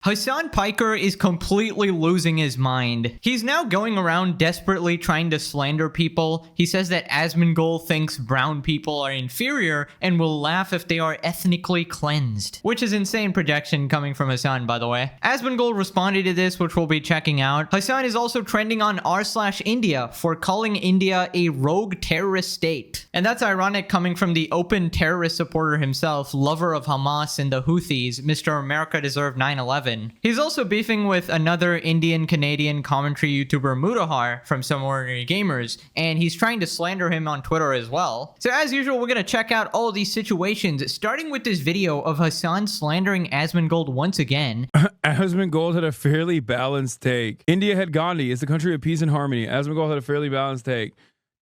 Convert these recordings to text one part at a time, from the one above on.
Hassan Piker is completely losing his mind. He's now going around desperately trying to slander people. He says that Asmongold thinks brown people are inferior and will laugh if they are ethnically cleansed. Which is insane projection coming from Hassan, by the way. Asmongold responded to this, which we'll be checking out. Hassan is also trending on r/India for calling India a rogue terrorist state. And that's ironic coming from the open terrorist supporter himself, lover of Hamas and the Houthis, Mr. America Deserved 9/11. He's also beefing with another Indian-Canadian commentary YouTuber Muda from Some Ordinary Gamers, and he's trying to slander him on Twitter as well. So as usual, we're going to check out all of these situations, starting with this video of Hassan slandering Asmongold once again. Asmongold had a fairly balanced take. India had Gandhi. It's the country of peace and harmony. Asmongold had a fairly balanced take.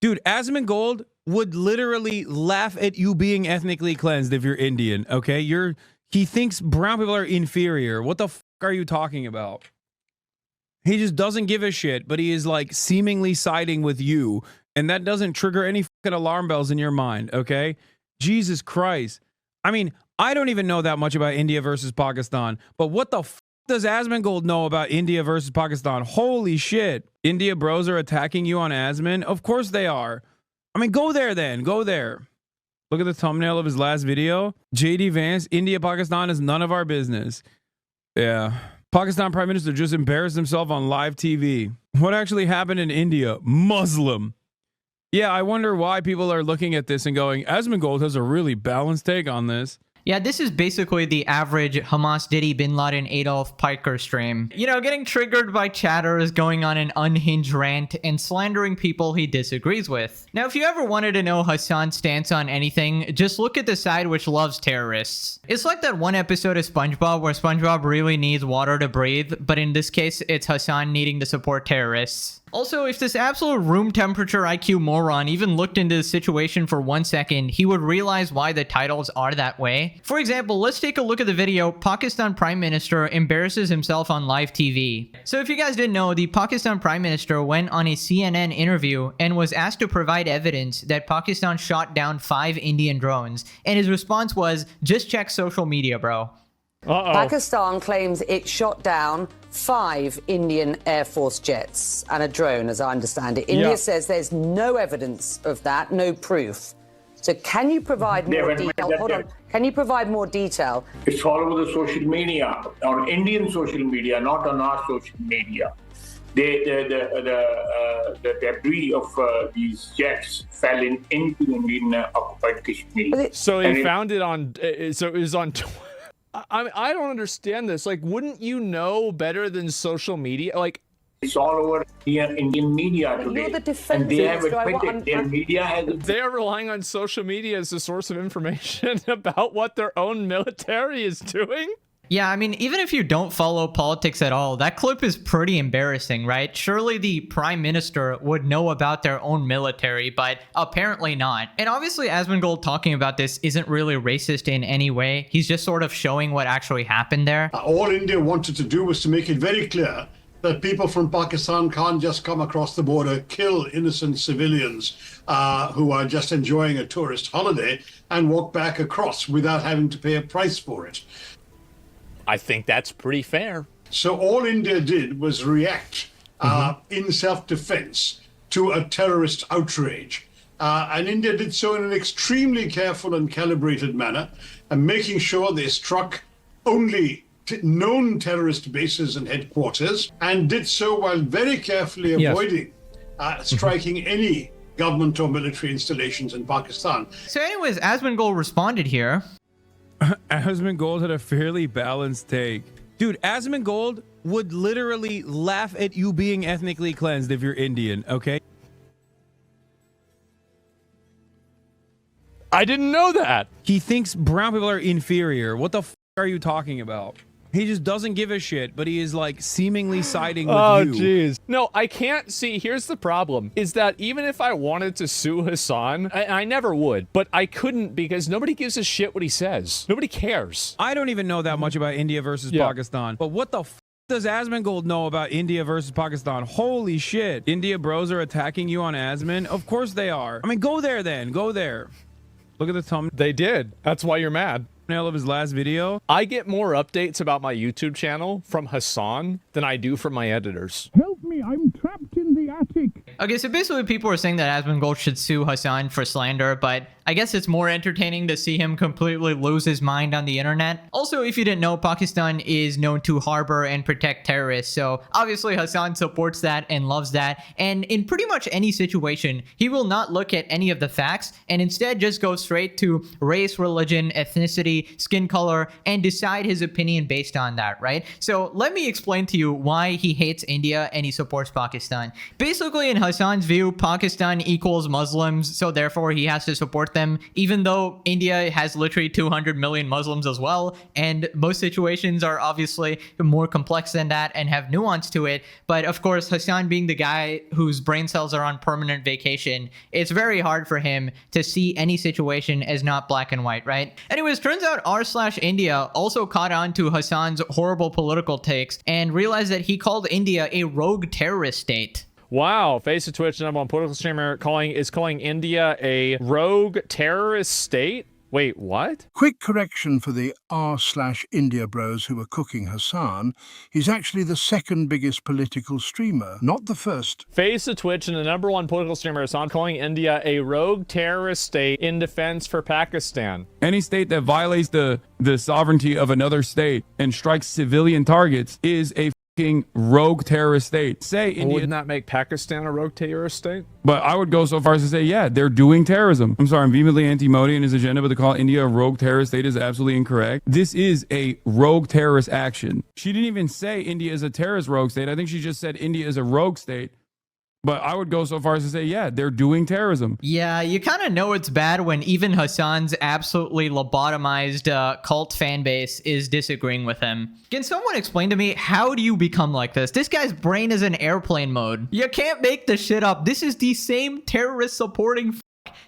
Dude, Asmongold would literally laugh at you being ethnically cleansed if you're Indian, okay? He thinks brown people are inferior. What the f are you talking about? He just doesn't give a shit, but he is like seemingly siding with you, and that doesn't trigger any fucking alarm bells in your mind, okay? Jesus Christ. I mean, I don't even know that much about India versus Pakistan, but what the f does Asmongold know about India versus Pakistan? Holy shit. India bros are attacking you on Asmon? Of course they are. I mean, go there then. Go there. Look at the thumbnail of his last video. JD Vance, India, Pakistan is none of our business. Yeah. Pakistan Prime Minister just embarrassed himself on live TV. What actually happened in India? Muslim. Yeah, I wonder why people are looking at this and going, Asmongold has a really balanced take on this. Yeah, this is basically the average Hamas Diddy Bin Laden Adolf Piker stream. You know, getting triggered by chatters, going on an unhinged rant, and slandering people he disagrees with. Now, if you ever wanted to know Hassan's stance on anything, just look at the side which loves terrorists. It's like that one episode of SpongeBob where SpongeBob really needs water to breathe, but in this case, it's Hassan needing to support terrorists. Also, if this absolute room temperature IQ moron even looked into the situation for 1 second, he would realize why the titles are that way. For example, let's take a look at the video, Pakistan Prime Minister embarrasses himself on live TV. So if you guys didn't know, the Pakistan Prime Minister went on a CNN interview and was asked to provide evidence that Pakistan shot down 5 Indian drones. And his response was, just check social media, bro. Pakistan claims it shot down 5 Indian Air Force jets and a drone, as I understand it. India says there's no evidence of that, no proof. So can you provide more detail? Hold on. Can you provide more detail? It's all over the social media, on Indian social media, not on our social media. The debris of these jets fell into Indian occupied Kashmir. So they found it on. So it was on. I don't understand this. Like, wouldn't you know better than social media? Like, it's all over Indian media today. You're the and they have admitted their media has. They're relying on social media as a source of information about what their own military is doing. Yeah, I mean, even if you don't follow politics at all, that clip is pretty embarrassing, right? Surely the prime minister would know about their own military, but apparently not. And obviously, Asmongold talking about this isn't really racist in any way. He's just sort of showing what actually happened there. All India wanted to do was to make it very clear that people from Pakistan can't just come across the border, kill innocent civilians who are just enjoying a tourist holiday and walk back across without having to pay a price for it. I think that's pretty fair. So all India did was react in self-defense to a terrorist outrage. And India did so in an extremely careful and calibrated manner, and making sure they struck only known terrorist bases and headquarters, and did so while very carefully avoiding striking any government or military installations in Pakistan. So anyways, Asmongold responded here. Asmongold had a fairly balanced take. Dude, Asmongold would literally laugh at you being ethnically cleansed if you're Indian, okay? I didn't know that. He thinks brown people are inferior. What the f are you talking about? He just doesn't give a shit, but he is like seemingly siding with you. Oh, jeez. No, I can't see. Here's the problem, is that even if I wanted to sue Hassan, I never would, but I couldn't because nobody gives a shit what he says. Nobody cares. I don't even know that much about India versus Pakistan, but what the f does Asmongold know about India versus Pakistan? Holy shit. India bros are attacking you on Asmon? Of course they are. I mean, go there then. Go there. Look at the thumbnail. They did. That's why you're mad. of his last video. I get more updates about my YouTube channel from Hassan than I do from my editors. Help me, I'm trapped in the attic. Okay, so basically people are saying that Asmongold should sue Hassan for slander, but I guess it's more entertaining to see him completely lose his mind on the internet. Also, if you didn't know, Pakistan is known to harbor and protect terrorists, so obviously Hassan supports that and loves that, and in pretty much any situation, he will not look at any of the facts and instead just go straight to race, religion, ethnicity, skin color, and decide his opinion based on that, right? So let me explain to you why he hates India and he supports Pakistan. Basically, in Hassan's view, Pakistan equals Muslims, so therefore he has to support them, even though India has literally 200 million Muslims as well, and most situations are obviously more complex than that and have nuance to it. But of course, Hassan being the guy whose brain cells are on permanent vacation, it's very hard for him to see any situation as not black and white, right? Anyways, turns out r/India also caught on to Hassan's horrible political takes and realized that he called India a rogue terrorist state. Wow, Face of Twitch, number one political streamer, is calling India a rogue terrorist state? Wait, what? Quick correction for the r/India bros who were cooking Hassan. He's actually the second biggest political streamer, not the first. Face of Twitch and the number one political streamer Hassan calling India a rogue terrorist state in defense for Pakistan. Any state that violates the sovereignty of another state and strikes civilian targets is a rogue terrorist state. Say India. Wouldn't that make Pakistan a rogue terrorist state? But I would go so far as to say, yeah, they're doing terrorism. I'm sorry, I'm vehemently anti-Modi and his agenda, but to call India a rogue terrorist state is absolutely incorrect. This is a rogue terrorist action. She didn't even say India is a terrorist rogue state. I think she just said India is a rogue state. But I would go so far as to say, yeah, they're doing terrorism. Yeah, you kind of know it's bad when even Hassan's absolutely lobotomized cult fan base is disagreeing with him. Can someone explain to me, how do you become like this? This guy's brain is in airplane mode. You can't make this shit up. This is the same terrorist supporting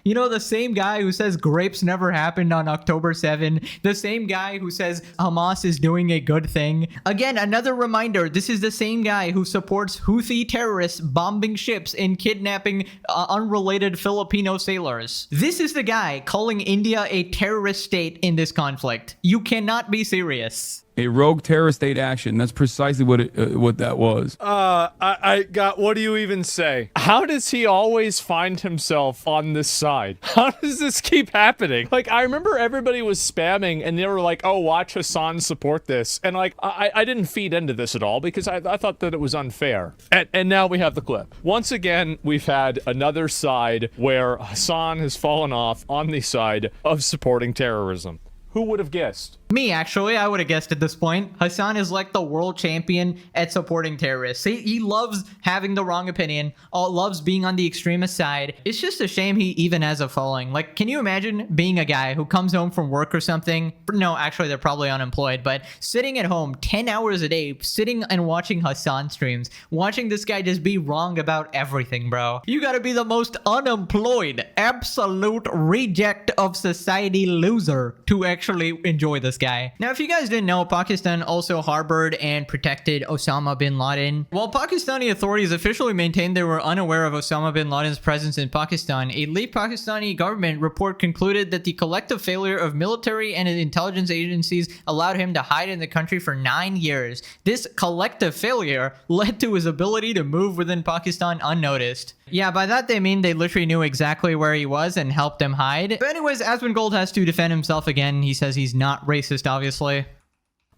you know, the same guy who says grapes never happened on October 7, the same guy who says Hamas is doing a good thing. Again, another reminder, this is the same guy who supports Houthi terrorists bombing ships and kidnapping unrelated Filipino sailors. This is the guy calling India a terrorist state in this conflict. You cannot be serious. A rogue terrorist state action. That's precisely what that was. I got, what do you even say? How does he always find himself on this side? How does this keep happening? Like, I remember everybody was spamming and they were like, oh, watch Hassan support this. And like, I didn't feed into this at all because I thought that it was unfair. And now we have the clip. Once again, we've had another side where Hassan has fallen off on the side of supporting terrorism. Who would have guessed? Me, actually. I would have guessed at this point. Hassan is like the world champion at supporting terrorists. He loves having the wrong opinion, loves being on the extremist side. It's just a shame he even has a following. Like, can you imagine being a guy who comes home from work or something? No, actually, they're probably unemployed, but sitting at home 10 hours a day, sitting and watching Hassan streams, watching this guy just be wrong about everything, bro. You gotta be the most unemployed, absolute reject of society loser to actually enjoy this guy. Now, if you guys didn't know, Pakistan also harbored and protected Osama bin Laden. While Pakistani authorities officially maintained they were unaware of Osama bin Laden's presence in Pakistan, a late Pakistani government report concluded that the collective failure of military and intelligence agencies allowed him to hide in the country for 9 years. This collective failure led to his ability to move within Pakistan unnoticed. Yeah, by that they mean they literally knew exactly where he was and helped him hide. But anyways, Asmongold has to defend himself again. He says he's not racist, obviously.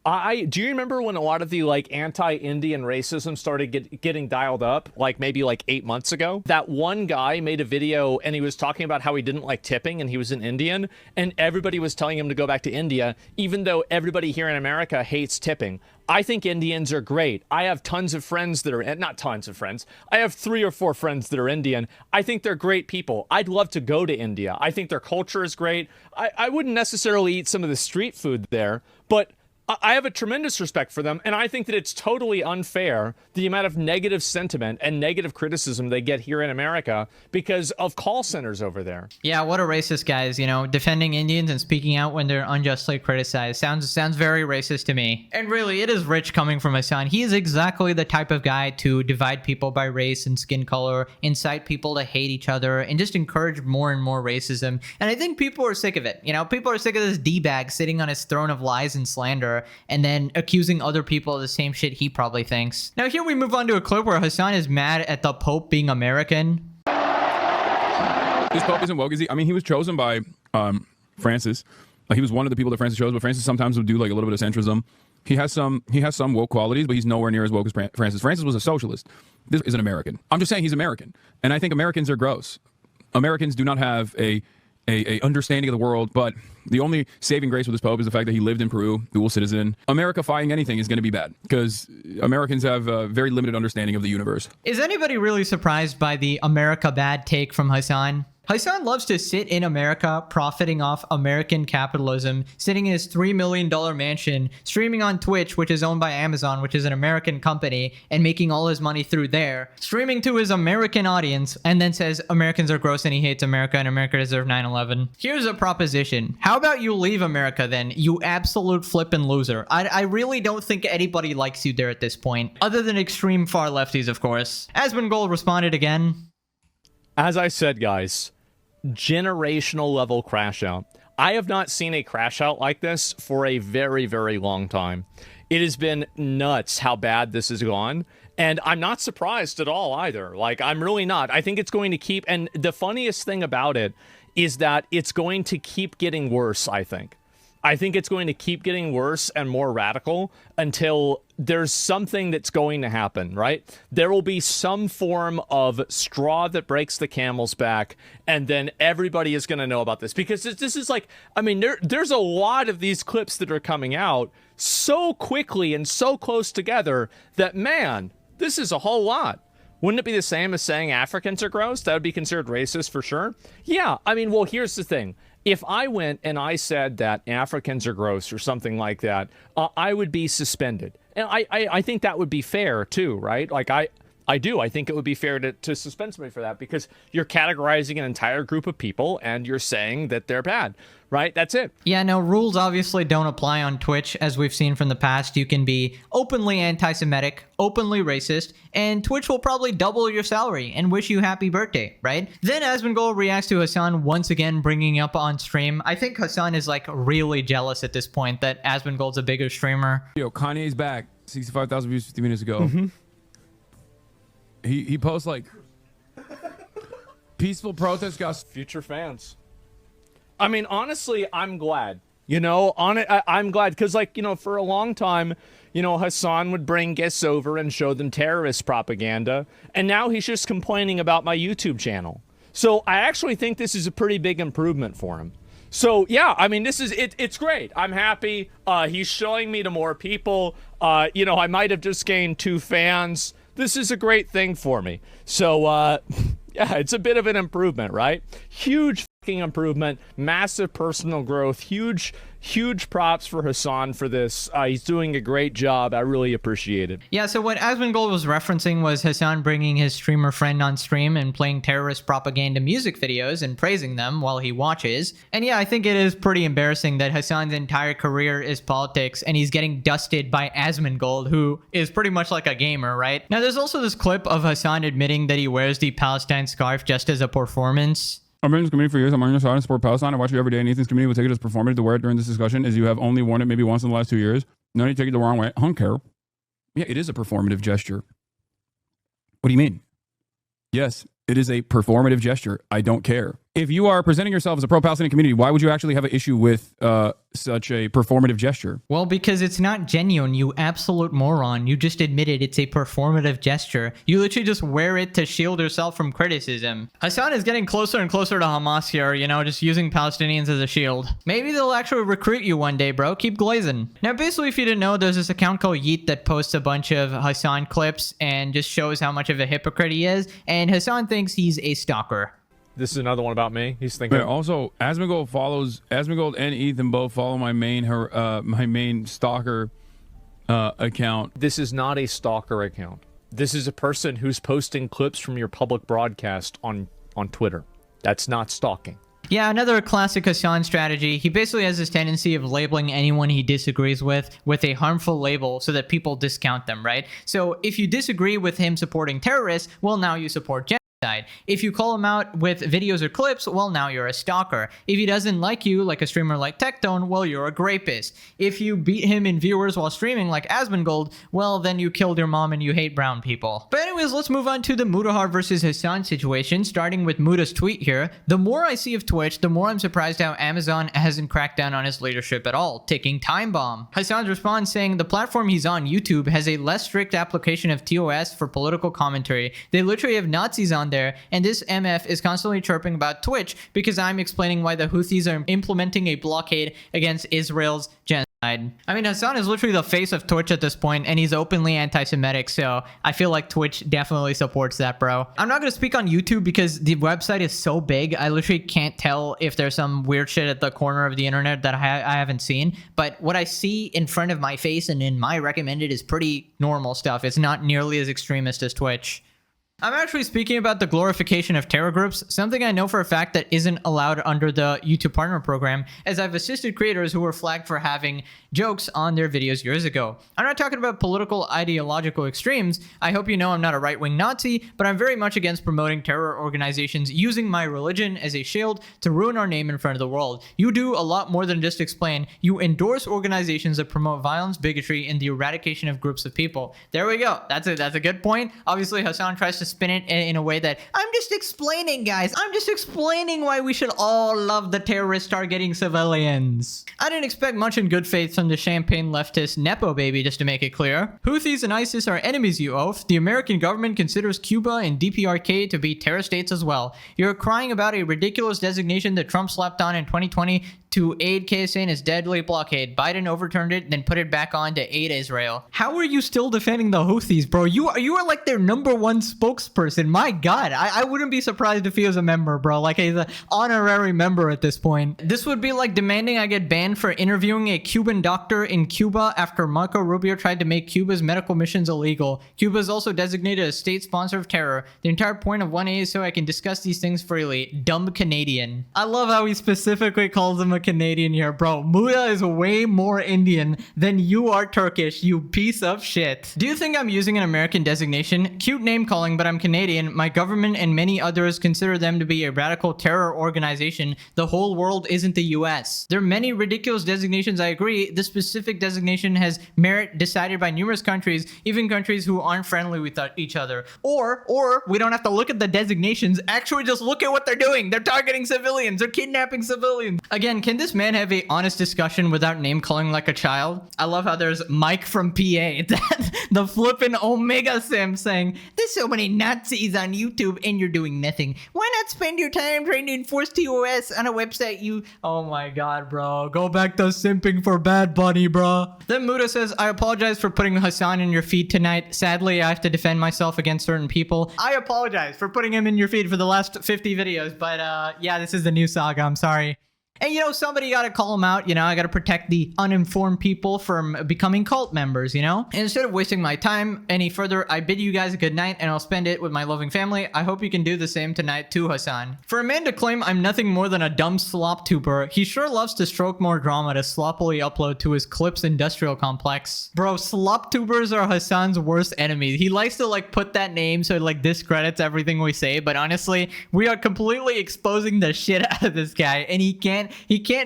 Do you remember when a lot of the like anti-Indian racism started getting dialed up, like maybe like 8 months ago? That one guy made a video and he was talking about how he didn't like tipping and he was an Indian, and everybody was telling him to go back to India, even though everybody here in America hates tipping. I think Indians are great. I have tons of friends that are, not tons of friends. I have 3 or 4 friends that are Indian. I think they're great people. I'd love to go to India. I think their culture is great. I wouldn't necessarily eat some of the street food there, but I have a tremendous respect for them, and I think that it's totally unfair the amount of negative sentiment and negative criticism they get here in America because of call centers over there. Yeah, what a racist, guys. You know, defending Indians and speaking out when they're unjustly criticized sounds very racist to me. And really, it is rich coming from Hassan. He is exactly the type of guy to divide people by race and skin color, incite people to hate each other, and just encourage more and more racism. And I think people are sick of it. You know, people are sick of this D-bag sitting on his throne of lies and slander, and then accusing other people of the same shit he probably thinks. Now here we move on to a clip where Hassan is mad at the Pope being American. This Pope isn't woke, is he? I mean, he was chosen by Francis. He was one of the people that Francis chose, but Francis sometimes would do like a little bit of centrism. He has some woke qualities, but he's nowhere near as woke as Francis. Francis was a socialist. This is an American. I'm just saying he's American. And I think Americans are gross. Americans do not have a understanding of the world, but the only saving grace with this Pope is the fact that he lived in Peru, dual citizen. America-fying anything is going to be bad because Americans have a very limited understanding of the universe. Is anybody really surprised by the America bad take from Hassan? Hassan loves to sit in America, profiting off American capitalism, sitting in his $3 million mansion, streaming on Twitch, which is owned by Amazon, which is an American company, and making all his money through there, streaming to his American audience, and then says Americans are gross and he hates America and America deserves 9/11. Here's a proposition. How about you leave America then, you absolute flippin' loser? I really don't think anybody likes you there at this point, other than extreme far lefties, of course. Asmongold responded again. As I said, guys, generational level crash out. I have not seen a crash out like this for a very, very long time. It has been nuts how bad this has gone. And I'm not surprised at all either. Like, I'm really not. I think it's going to keep, and the funniest thing about it is that it's going to keep getting worse, I think. I think it's going to keep getting worse and more radical until there's something that's going to happen, right? There will be some form of straw that breaks the camel's back, and then everybody is going to know about this. Because this is like, I mean, there's a lot of these clips that are coming out so quickly and so close together that, man, this is a whole lot. Wouldn't it be the same as saying Africans are gross? That would be considered racist for sure. Yeah, I mean, well, here's the thing. If I went and I said that Africans are gross or something like that, I would be suspended. And I think that would be fair too, right? Like I do. I think it would be fair to suspend somebody for that because you're categorizing an entire group of people and you're saying that they're bad, right? That's it. Yeah, no, rules obviously don't apply on Twitch. As we've seen from the past, you can be openly anti-Semitic, openly racist, and Twitch will probably double your salary and wish you happy birthday, right? Then Asmongold reacts to Hassan once again bringing up on stream. I think Hassan is like really jealous at this point that Asmongold's a bigger streamer. Yo, Kanye's back. 65,000 views 50 minutes ago. Mm-hmm. He posts like peaceful protest got future fans. I mean, honestly, I'm glad. You know, I'm glad because, like, you know, for a long time, you know, Hassan would bring guests over and show them terrorist propaganda, and now he's just complaining about my YouTube channel. So I actually think this is a pretty big improvement for him. So yeah, I mean, this is it. It's great. I'm happy. He's showing me to more people. You know, I might have just gained 2 fans. This is a great thing for me. So, yeah, it's a bit of an improvement, right? Huge fucking improvement, massive personal growth, huge props for Hassan for this. He's doing a great job. I really appreciate it. Yeah, so what Asmongold was referencing was Hassan bringing his streamer friend on stream and playing terrorist propaganda music videos and praising them while he watches. And yeah, I think it is pretty embarrassing that Hassan's entire career is politics and he's getting dusted by Asmongold, who is pretty much like a gamer, right? Now, there's also this clip of Hassan admitting that he wears the Palestine scarf just as a performance. I've been in this community for years. I'm on your side and support Palestine. I watch you every day. And Ethan's community will take it as performative to wear it during this discussion, as you have only worn it maybe once in the last 2 years. No need to take it the wrong way. I don't care. Yeah, it is a performative gesture. What do you mean? Yes, it is a performative gesture. I don't care. If you are presenting yourself as a pro-Palestinian community, why would you actually have an issue with such a performative gesture? Well, because it's not genuine, you absolute moron. You just admitted it's a performative gesture. You literally just wear it to shield yourself from criticism. Hassan is getting closer and closer to Hamas here, you know, just using Palestinians as a shield. Maybe they'll actually recruit you one day, bro. Keep glazing. Now, basically, if you didn't know, there's this account called Yeet that posts a bunch of Hassan clips and just shows how much of a hypocrite he is. And Hassan thinks he's a stalker. This is another one about me. He's thinking. But also, Asmongold and Ethan both follow my main stalker account. This is not a stalker account. This is a person who's posting clips from your public broadcast on Twitter. That's not stalking. Yeah, another classic Hassan strategy. He basically has this tendency of labeling anyone he disagrees with a harmful label so that people discount them, right? So if you disagree with him supporting terrorists, well, now you support genocide. If you call him out with videos or clips, well, now you're a stalker. If he doesn't like you, like a streamer like Tectone, well, you're a grapist. If you beat him in viewers while streaming like Asmongold, well, then you killed your mom and you hate brown people. But anyways, let's move on to the Muda versus Hassan situation, starting with Muda's tweet here. The more I see of Twitch, the more I'm surprised how Amazon hasn't cracked down on his leadership at all, ticking time bomb. Hassan's response saying the platform he's on, YouTube, has a less strict application of TOS for political commentary. They literally have Nazis on there, and this MF is constantly chirping about Twitch because I'm explaining why the Houthis are implementing a blockade against Israel's genocide. I mean, Hassan is literally the face of Twitch at this point, and he's openly anti-Semitic, so I feel like Twitch definitely supports that, bro. I'm not gonna speak on YouTube because the website is so big, I literally can't tell if there's some weird shit at the corner of the internet that I haven't seen, but what I see in front of my face and in my recommended is pretty normal stuff. It's not nearly as extremist as Twitch. I'm actually speaking about the glorification of terror groups, something I know for a fact that isn't allowed under the YouTube Partner Program, as I've assisted creators who were flagged for having jokes on their videos years ago. I'm not talking about political ideological extremes. I hope you know I'm not a right-wing Nazi, but I'm very much against promoting terror organizations using my religion as a shield to ruin our name in front of the world. You do a lot more than just explain. You endorse organizations that promote violence, bigotry, and the eradication of groups of people. There we go. That's a good point. Obviously, Hassan tries to spin it in a way that I'm just explaining, guys. I'm just explaining why we should all love the terrorists targeting civilians. I didn't expect much in good faith from the champagne leftist Nepo baby, just to make it clear. Houthis and ISIS are enemies, you oaf. The American government considers Cuba and DPRK to be terror states as well. You're crying about a ridiculous designation that Trump slapped on in 2020 to aid KSA in his deadly blockade. Biden overturned it, then put it back on to aid Israel. How are you still defending the Houthis, bro? You are like their #1 spokesperson. My God, I wouldn't be surprised if he was a member, bro. Like he's an honorary member at this point. This would be like demanding I get banned for interviewing a Cuban doctor in Cuba after Marco Rubio tried to make Cuba's medical missions illegal. Cuba is also designated a state sponsor of terror. The entire point of 1A is so I can discuss these things freely. Dumb Canadian. I love how he specifically calls him a Canadian here, bro. Muda is way more Indian than you are Turkish, you piece of shit. Do you think I'm using an American designation? Cute name calling, but I'm Canadian. My government and many others consider them to be a radical terror organization. The whole world isn't the US. There are many ridiculous designations, I agree. The specific designation has merit decided by numerous countries, even countries who aren't friendly with each other. Or we don't have to look at the designations, actually just look at what they're doing. They're targeting civilians, they're kidnapping civilians. Again, can this man have a honest discussion without name calling like a child? I love how there's Mike from PA, the flippin' Omega Sim saying, there's so many Nazis on YouTube and you're doing nothing. Why not spend your time trying to enforce TOS on a website you... Oh my God, bro. Go back to simping for Bad Bunny, bro. Then Muda says, I apologize for putting Hassan in your feed tonight. Sadly, I have to defend myself against certain people. I apologize for putting him in your feed for the last 50 videos, but yeah, this is the new saga. I'm sorry. And, you know, somebody got to call them out. You know, I got to protect the uninformed people from becoming cult members, you know? And instead of wasting my time any further, I bid you guys a good night and I'll spend it with my loving family. I hope you can do the same tonight too, Hassan. For a man to claim I'm nothing more than a dumb slop tuber, he sure loves to stroke more drama to sloppily upload to his Clips industrial complex. Bro, slop tubers are Hassan's worst enemy. He likes to like put that name so it like discredits everything we say, but honestly, we are completely exposing the shit out of this guy and he can't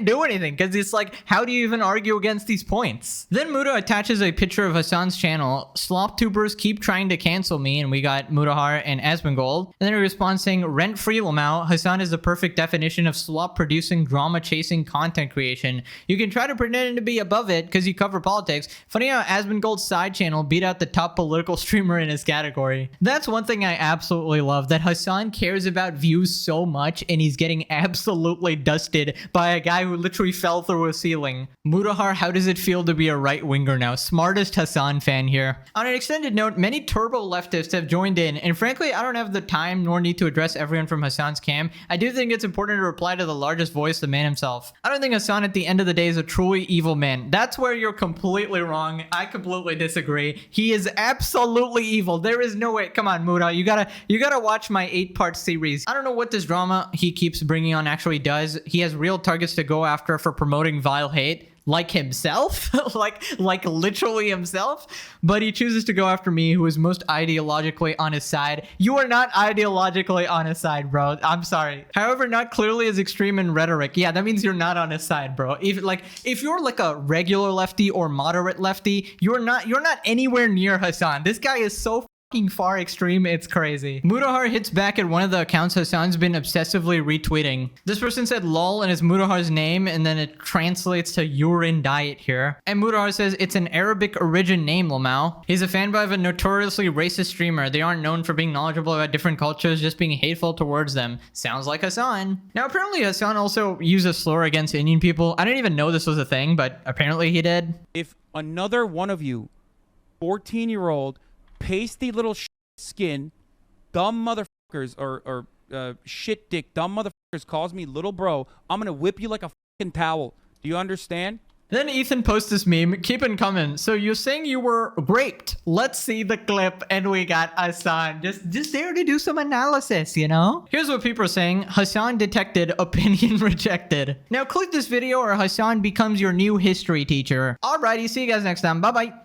do anything because it's like, how do you even argue against these points? Then Muda attaches a picture of Hassan's channel. Slop tubers keep trying to cancel me, and we got Mudahar and Asmongold. And then he responds saying, rent-free Lamau, Hassan is the perfect definition of slop producing, drama chasing content creation. You can try to pretend to be above it because you cover politics. Funny how Asmongold's side channel beat out the top political streamer in his category. That's one thing I absolutely love, that Hassan cares about views so much and he's getting absolutely dusted by a guy who literally fell through a ceiling. Mudahar, how does it feel to be a right-winger now? Smartest Hassan fan here. On an extended note, many turbo leftists have joined in, and frankly, I don't have the time nor need to address everyone from Hassan's camp. I do think it's important to reply to the largest voice, the man himself. I don't think Hassan at the end of the day is a truly evil man. That's where you're completely wrong. I completely disagree. He is absolutely evil. There is no way. Come on, Muda. You gotta watch my 8-part series. I don't know what this drama he keeps bringing on actually does. He has real targets to go after for promoting vile hate. Like himself, like literally himself, but he chooses to go after me, who is most ideologically on his side. You are not ideologically on his side, bro. I'm sorry. However, not clearly as extreme in rhetoric. Yeah, that means you're not on his side, bro. If you're like a regular lefty or moderate lefty, you're not anywhere near Hassan. This guy is so fucking far extreme, it's crazy. Mudahar hits back at one of the accounts Hassan's been obsessively retweeting. This person said lol and is Mudahar's name, and then it translates to urine diet here. And Mudahar says it's an Arabic origin name, Lamau. He's a fanboy of a notoriously racist streamer. They aren't known for being knowledgeable about different cultures, just being hateful towards them. Sounds like Hassan. Now apparently Hassan also used a slur against Indian people. I didn't even know this was a thing, but apparently he did. If another one of you 14-year-old pasty little skin dumb motherfuckers or shit dick dumb motherfuckers calls me little bro, I'm gonna whip you like a fucking towel. Do you understand? Then Ethan posts this meme. Keep it coming. So you're saying you were raped. Let's see the clip. And we got Hassan just there to do some analysis, you know? Here's what people are saying. Hassan detected, opinion rejected. Now click this video or Hassan becomes your new history teacher. Alrighty, see you guys next time. Bye-bye.